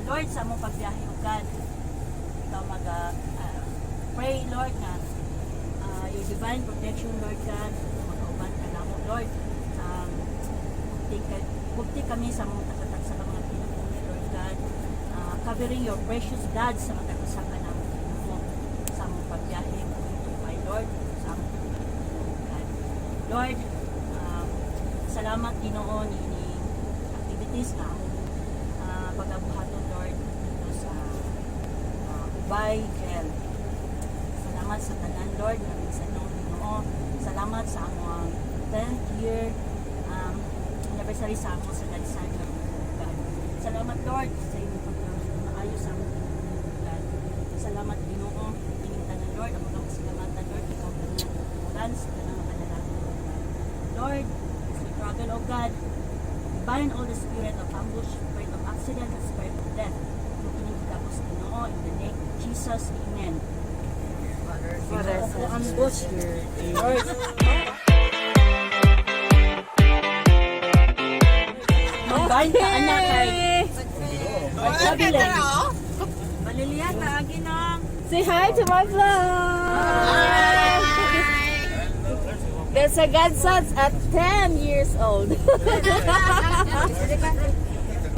Lord, sa among pagbiyahe o God, ikaw pray, Lord, na your divine protection, Lord God, magkauban ka na mo, Lord. Bukti kami sa mga tagatag sa mga pinupuli, Lord God. Covering your precious blood sa mga tagasaka na mo sa among pagbiyahe, my Lord, sa among God. Lord, salamat Ginoo ni activities na among pag-abuhaton, Lord, dito sa Ubay Jail. Salamat sa tanan, Lord, na minsan nung Ginoo. Salamat sa among 10th year anniversary sa among sa Gansan, God. Salamat, Lord, sa iyong pag-maayos sa among God. Salamat Ginoo, ining tanan, Lord, ang mga salamatan, Lord, ikaw tanan sa tanang panalangin, Lord. As we struggle, O God, bind all the spirit of ambush, spirit of accident, and spirit of death. Tukinig tapos Ginoo, in the name of Jesus, Amen. Father, ambush, Lord. Mag-bind ka, anak, kay sabi lang. Malilian, taagin na. Say hi to my vlog! There's a godsons at 10 years old.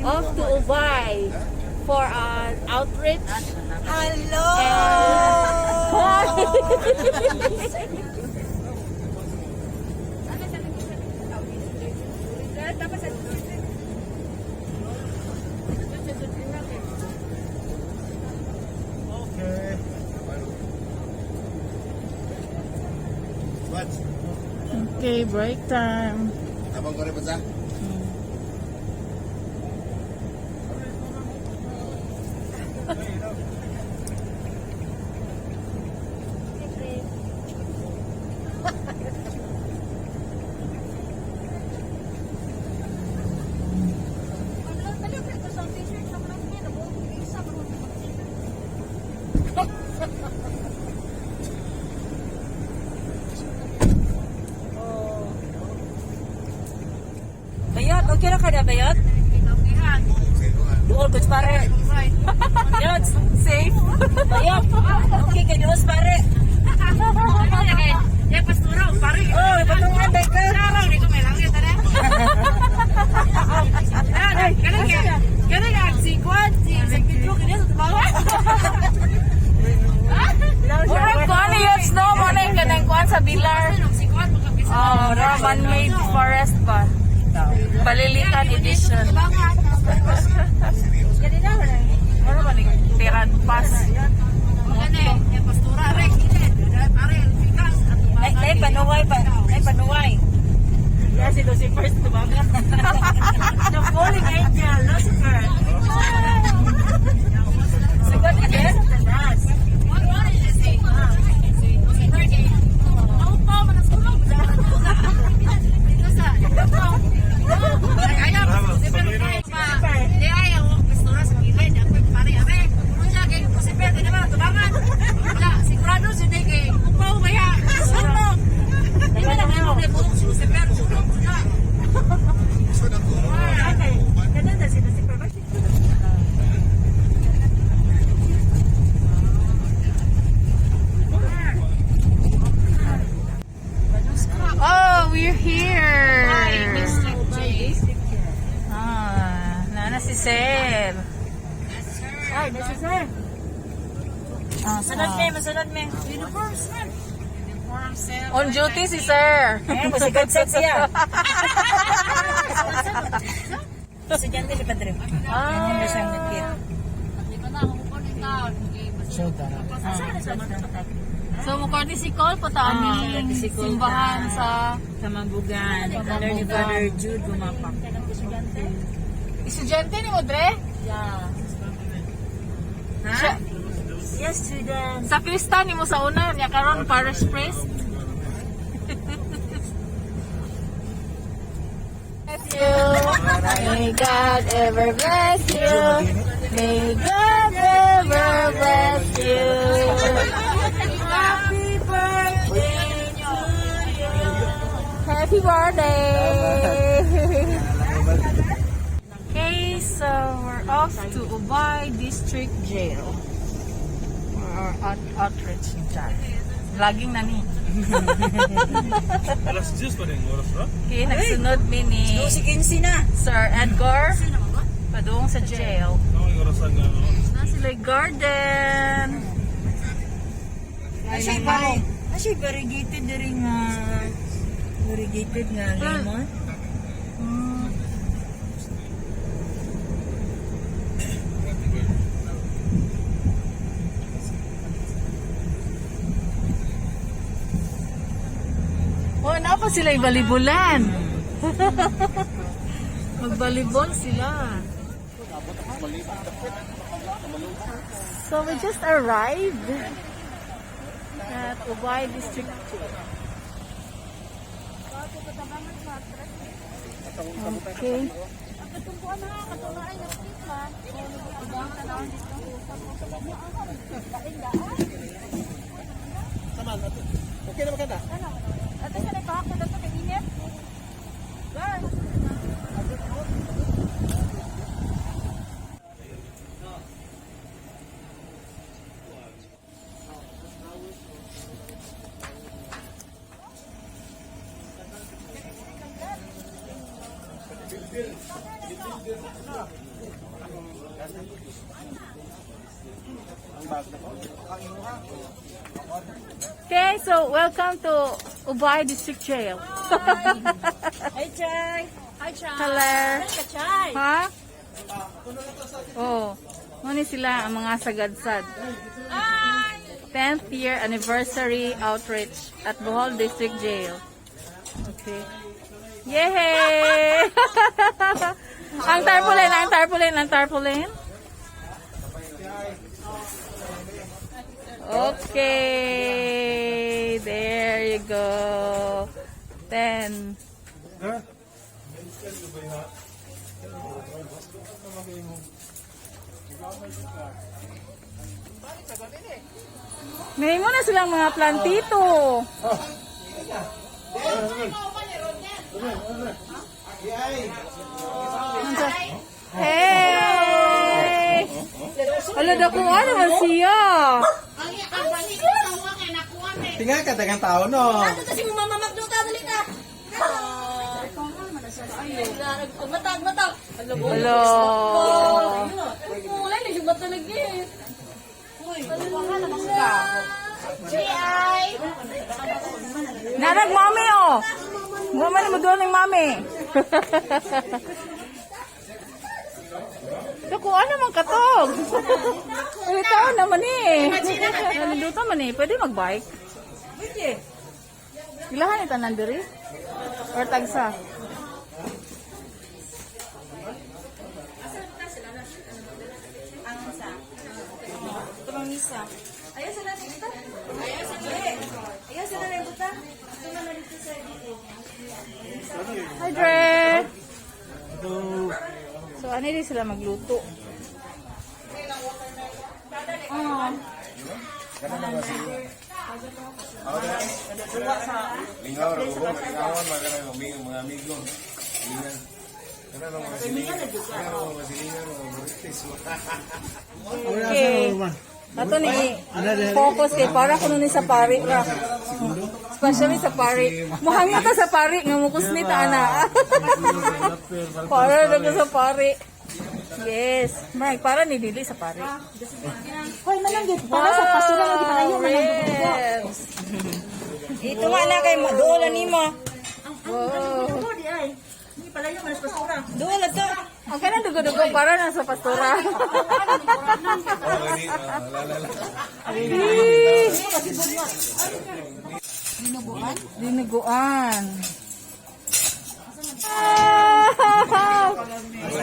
Off to Ubay for an outreach. Hello! Okay, break time. Abang ko rin ba sa? Bayot, okay na ka na, Bayot? Duol, good pare. Bayot, safe. Bayot, okay ka, duos pare. Ya pastura, pare. Oh, patungan, bay ka. Araw, di ko may langit, tara. Ganun nga, si Kwan, si Pedro, ganyan sa tabawa. Murag ko ano yun, snow mo na yung kanang kuhan sa Bilar. Si Kwan, makapisa. Oh, man-made forest pa. Balilitan edition. Ganun na, Ano ba ni Tirad Pass? ganun, ya pastura, rek, pare, fikas. Ay, panuway pa. Ay, panuway. Yeah, si Lucifer, tumaga. The falling angel, Lucifer. Sagot ka din? What did you say? No, pa, manasulang. Ito sa, ayaw, si Pedro, di ayaw, pastura sa gilid, ako pare, abe, kung siya, kaya si Pedro, di ba, tubangan. Wala, sigurado si Deke, upaw, kaya, sulong. Di ba naman yung nebulong si Pedro, sulong sila. Ganun na si Lucifer. Oh, we're here. Ay, Mr. J. Nana si Sir. Ay, nasa sir. Sunod me, masunod me. Uniform, sir. Uniform, sir. On duty si Sir. Eh, masigad set siya. Estudyante ni Padre. Ano siyang nag-get? Di ba na, ako po ng taon. So, mukha si Cole patani simbahan sa Kamabugan. Color ni Father Jude gumapak. estudyante ni Modre. Yeah. Ha? Siya- Yes, student. Sa Krista ni mo sa una niya karon parish priest. Bless you. May God ever bless you. May God ever bless you. Happy birthday to you. Happy birthday. Okay, so we're off to Ubay District Jail. Or outreach dyan. Vlogging na ni. Alas 10 pa rin oras ra. Okay, nagsunod mi ni Si 15 na. Sir Edgar padung sa jail. Ang oras nga Na sila garden. Kasi variegated diri nga variegated nga lemon. Oh, napa sila ibalibulan. Magbalibol sila. So we just arrived at Ubay District. Okay. Okay na maganda. Okay, so welcome to Ubay District Jail. Hi, Chay. Hi, Chay. Hello. Ka, Chay. Ha? Oh, muna sila ang mga sagadsad. 10th year anniversary outreach at Bohol District Jail. Okay. Yay! Ang tarpaulin. Okay, there you go. 10. May mo na silang mga plantito. Hey! Ala, dakuha naman siya. Tingnan ka dagang tao no. Kasi mo mamamag doon ka dali ka. Matag. Hello. Wala na yung matalag eh. Narag mami oh. Mama ni mo doon ng mami. Dakuha naman katog. Ito naman eh. Nalindutan man eh. Pwede mag-bike. Pwede. Ilahan ito nandiri? Or tagsa? Turang isa. Ayaw sila na dito. Ayaw sila na dito. Ito na dito sa dito. Hi Dre! So ano din sila magluto? Oh. Lingaw ra ko, lingawan magana ng mga amigo. Lingan. Kana nang mga silingan. Mga silingan, mga British. Okay. Ato ni focus kay para kuno ni sa pari ra. Especially sa pari. Muhangyo ta sa pari nga mukusni ta ana. Para na sa pari. Yes. Mike, para ni dili sa pari. Hoy, mananggit. Para sa pastura nga gipalayo mananggit. Yes. Ito nga na kay doon ni mo. Wow. Di ay. Ni palayo man sa pastura. Doon na to. Ang kana dugo-dugo para na sa pastora. Dinuguan.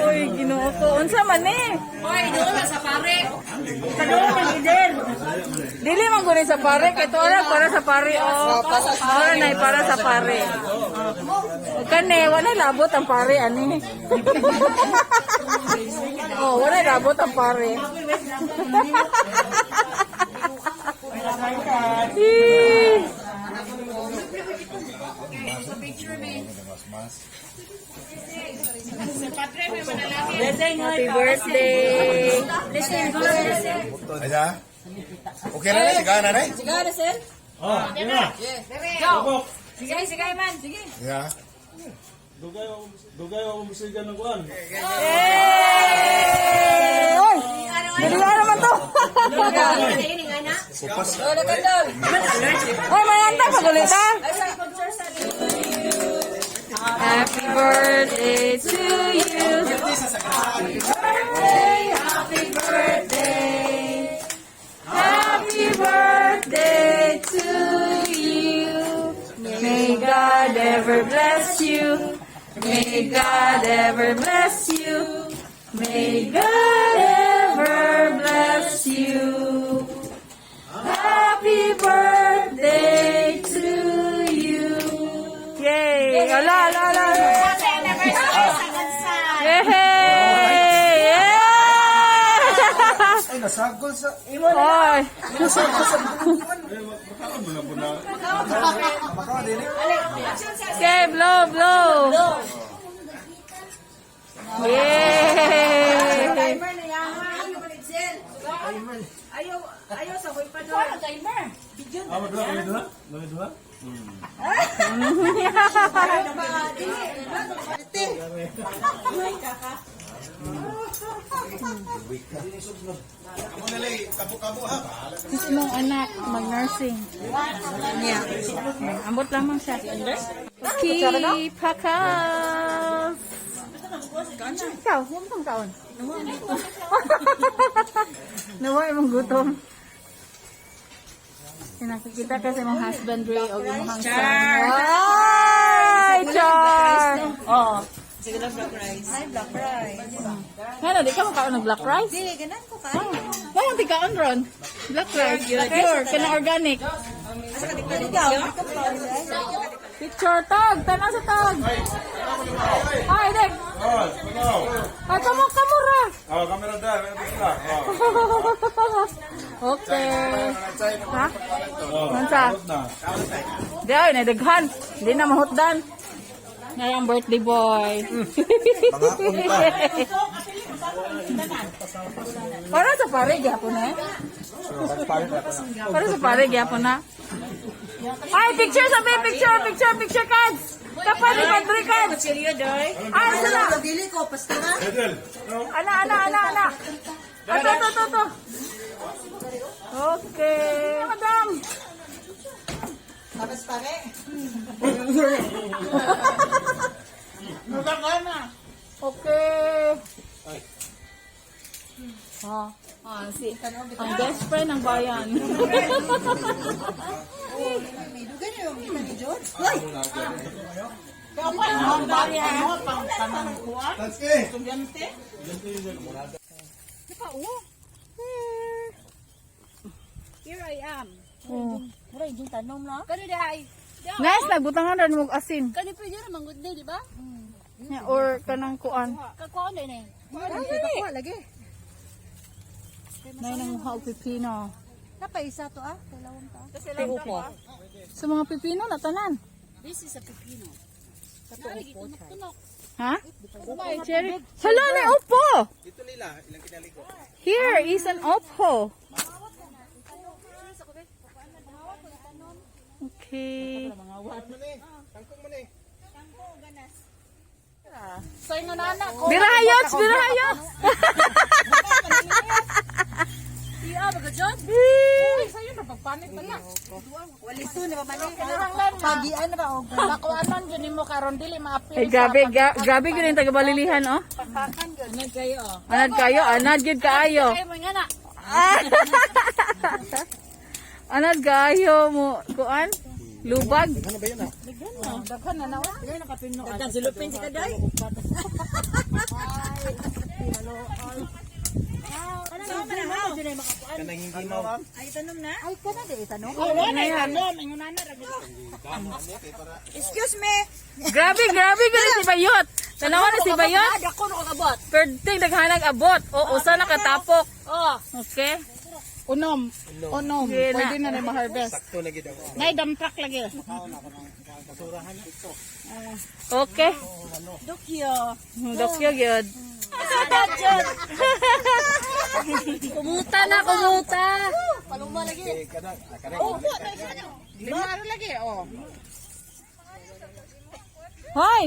Uy, ginoo ko. Unsa man eh? Hoy, doon lang sa pare. Kadoon man gider. Dili man guni sa pare kay tuara para sa pare oh. Para na para sa pare. Kane wala labot ang pare ani. Oh, wala labot ang pare. Happy birthday. Aja. Okay na na, sigahan na na. Sige man. Sige. Ya. Dugay ako musigan ng kuan. Oy! Bigla naman to. Supas. Oy, mayanta pa ulit ha. Happy birthday to you. Happy birthday, happy birthday. Happy birthday to you. May God ever bless you. May God ever bless you. May God ever bless you. Happy birthday to you. Yay! Ala, ala, ala. Yay! Ay, nasagol sa... Oy! Okay, blow, blow. Yay! Ayaw sa hoy pa doon. Timer. Ako nalay, kapo-kapo ha. Gusto mong anak mag-nursing. Yeah. Ambot lamang siya. Keep hakas. Ikaw, huwag mong kaon. Nawa imong gutom. Nakikita kasi mong husbandry o imong son. Ay, Char! Oh. Sige lang black rice. Hi, black rice. Ano, di ka makaon ng black rice? Dili, ganan ko kayo. Walang di kaon ron. Black rice. Pure, kana organic. Ikaw, Picture, tag! Tana sa tag! Ay, Dek! Ay, kamura! Kamera da, sila. Okay. Ha? Mansa? Di ay, nadaghan. Di na mahutdan. Ngayang birthday boy. Para sa pare, gyapon na eh. Para sa pare, gyapon na. Ay, picture sabi, picture cards. Kapag ni Padre cards. Ay, sila. dili ko, pastora. Ana. Ato. Okay. Madam. Tapos pare. Okay. Ang best friend ng bayan. Dugan niyo yung kita ni John. Hoy! Ang bayan mo, pangkuhan. Estudyante. Here I am. Mura yung tanom na. Kani day. Nice, nagbutangan rin mong asin. Kani pwede na manggod di ba? Or kanang kuan. Kakuan din eh. Kuha lagi. Nay nang muha og pipino. Napay isa to ah. Kalawang ta. Upo. Sa mga pipino na tanan. This is a pepino. Kani tunok-tunok. Ha? Cherry. Hala na upo. Here is an upo. Okay. So yung nana ko. Birahayot. Iya ba gajod? Sayo na pagpanit pa na. Walito na ba mali? Kinahanglan na. Pagian na ba og Nakuanon gyud mo karon dili maapil. Ay, grabe gyud yung taga-balilihan, oh. Ano kayo? Anad gyud kaayo. Kayo mo nga na. Anad kaayo mo, kuan? Lubag. Daghan na nawa. Daghan silupin si Kaday. Ay, tanom na? Ay, kana di tanom. Wala na tanom, ingon na ra. Excuse me. Grabe gyud si Bayot. Tanawa na si Bayot. Ako no kabot. Perting daghanag abot. O usa na katapok. Oh, Okay. Unom. Unom. Pwede na rin ma-harvest. Sakto lagi daw. Nay, damprak lagi. Okay. Dokyo. Dokyo gyud. Kumuta na, kumuta. Paluma lagi. Lima araw lagi, oh. Hoy!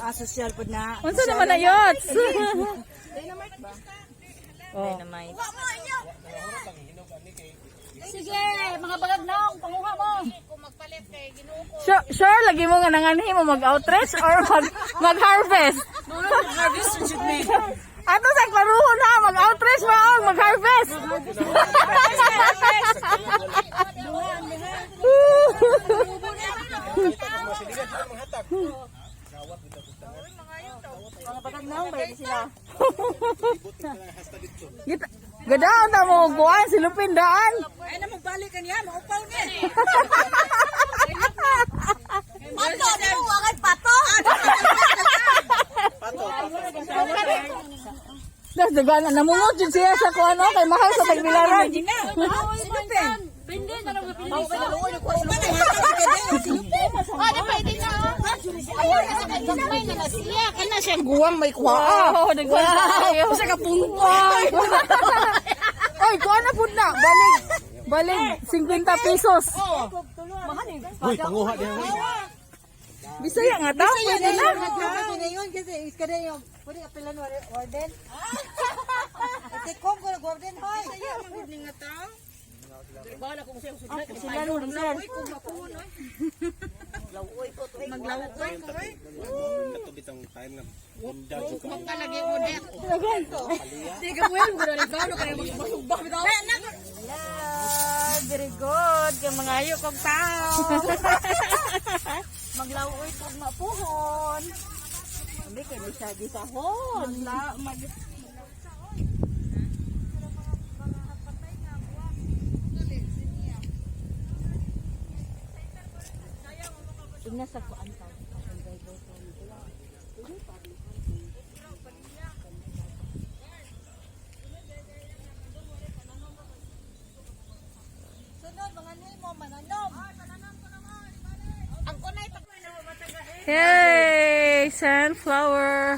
Social pod na. Unsa naman na yots? Oh. Sige, mga bagagnong, panguha mo. Sure, lagi mo nga nanganhi mo mag-outreach or mag-harvest? Harvest should be. Ato sa klaruhon ha, mag-outreach ba o mag-harvest? Mga bagagnong ba sila? Gadaon ta mo kuan silupin daan. Ay na magbalik kaniya, maupaw ni. Pato, di mo wagay pato. Das dagan namungot jud siya sa kuan o kay mahal sa tagbilaran. Silupin. Pindi na lang mapili. Ano pwede na? Gamay na siya. Kana siyang guwang may kuha. Oh, nagwa. Sa kapungkoy. Oy, kuha na pud na. Balig 50 pesos. Uy, panguha din. Bisaya nga ta, pwede na. Pwede yun kasi iskada yung pwede apelan warden. Ito kong ko warden hoy. Sila nun sir. Maglaway ko hoy. Katubit ang time na. Undag ko. Kalagi mo net. Tiga mo yun, gano'n rin gano'n kayo magsubak bitaw. Very good. Yung mga ayo kong tao. Maglaway ko mapuhon. Sabi kayo siya di sahon. Tingnan sa kuan ka. Sunod mga nimo mananom. Ang kunay pag Yay! Sunflower.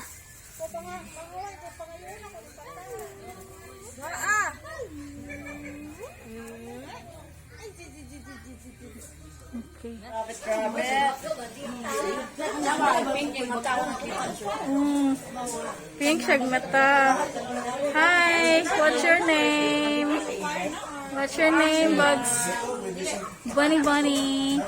Okay. Pink siyag mata. Hi, what's your name? What's your name, Bugs? Bunny Bunny.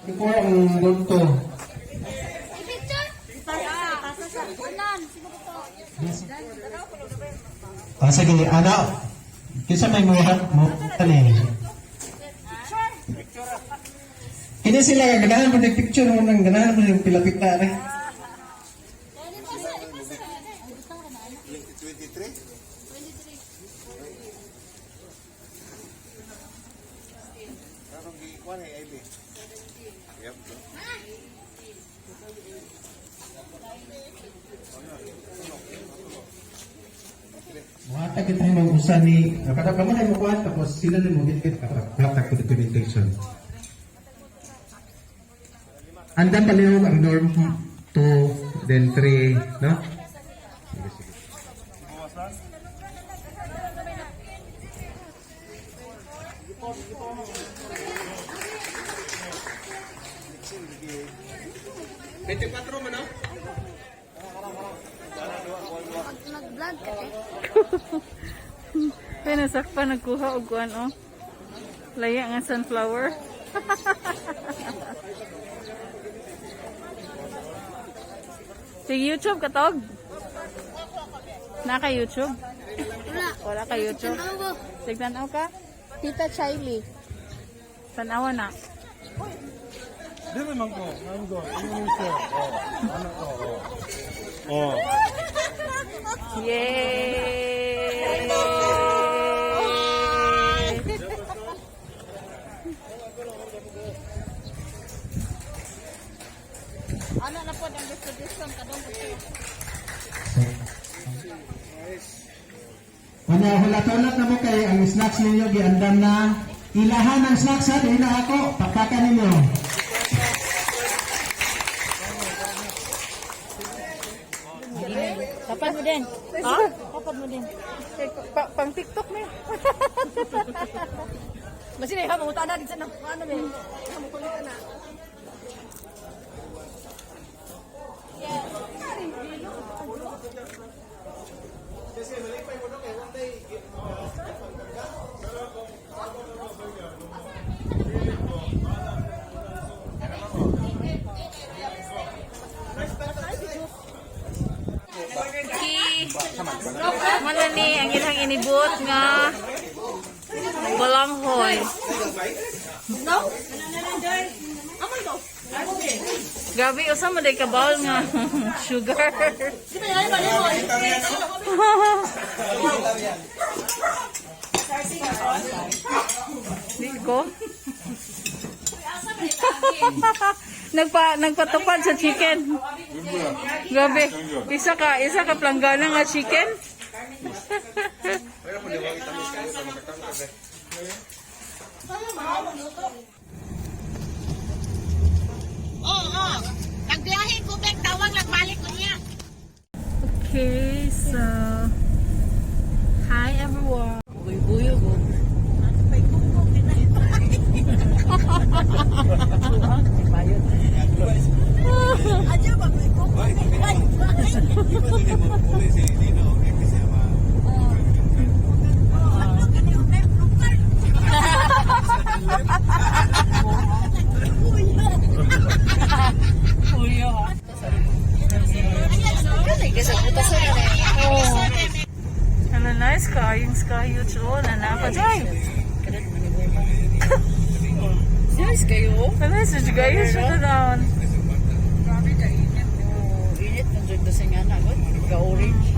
Ito ang bulto. Sige, ano? Kisa may muhat mo tani. Kini sila ganahan mo ng picture mo nang ganahan mo yung pilapit na rin. 23? Karong gikuan ay ID. Yep. Muhatag kita yung mga usa ni nakataka mo na yung kuhan tapos sila na mo git katak ko documentation. Andan palihog ang norm 2 then 3, no? Kaya nasakpa nagkuha og kuan oh. Laya nga sunflower. Sa YouTube katog? Naka YouTube? Wala ka YouTube? Tignan ka? Tita Chiley. Tanawa na. Di naman ko. Ano ko? Ano ko? Oh. Yay! Ano na po ang distribution kadong Ano, hulat-hulat na mo kayo ang snacks ninyo giandam na. Ilahan ang snacks ha, dili na ako, pagkakan ninyo. Kapag mo din. Ha? Kapag mo din. Pang TikTok na. Masih na, mamuta na. Dito na. Ano ba? Mamukulit na. Mana ni ang ilang inibot nga balanghoy. No? Gabi usa man day kabawal nga sugar. Sino yan? Mali mo. Di ko. Nagpatupad sa chicken. Gabi. Isa ka planggana nga chicken. Oo. Nagbiyahe ko, Bek. Tawag lang balik ko niya. Okay, so hi everyone. Buyo ko. Aja ba? Ano nice ka, yung sky huge oh, nanapa dyan. Serious kayo? Ano nice, yung sky huge ito down. Grabe ka init. Init ng dyan sa nga na. Ga-orange.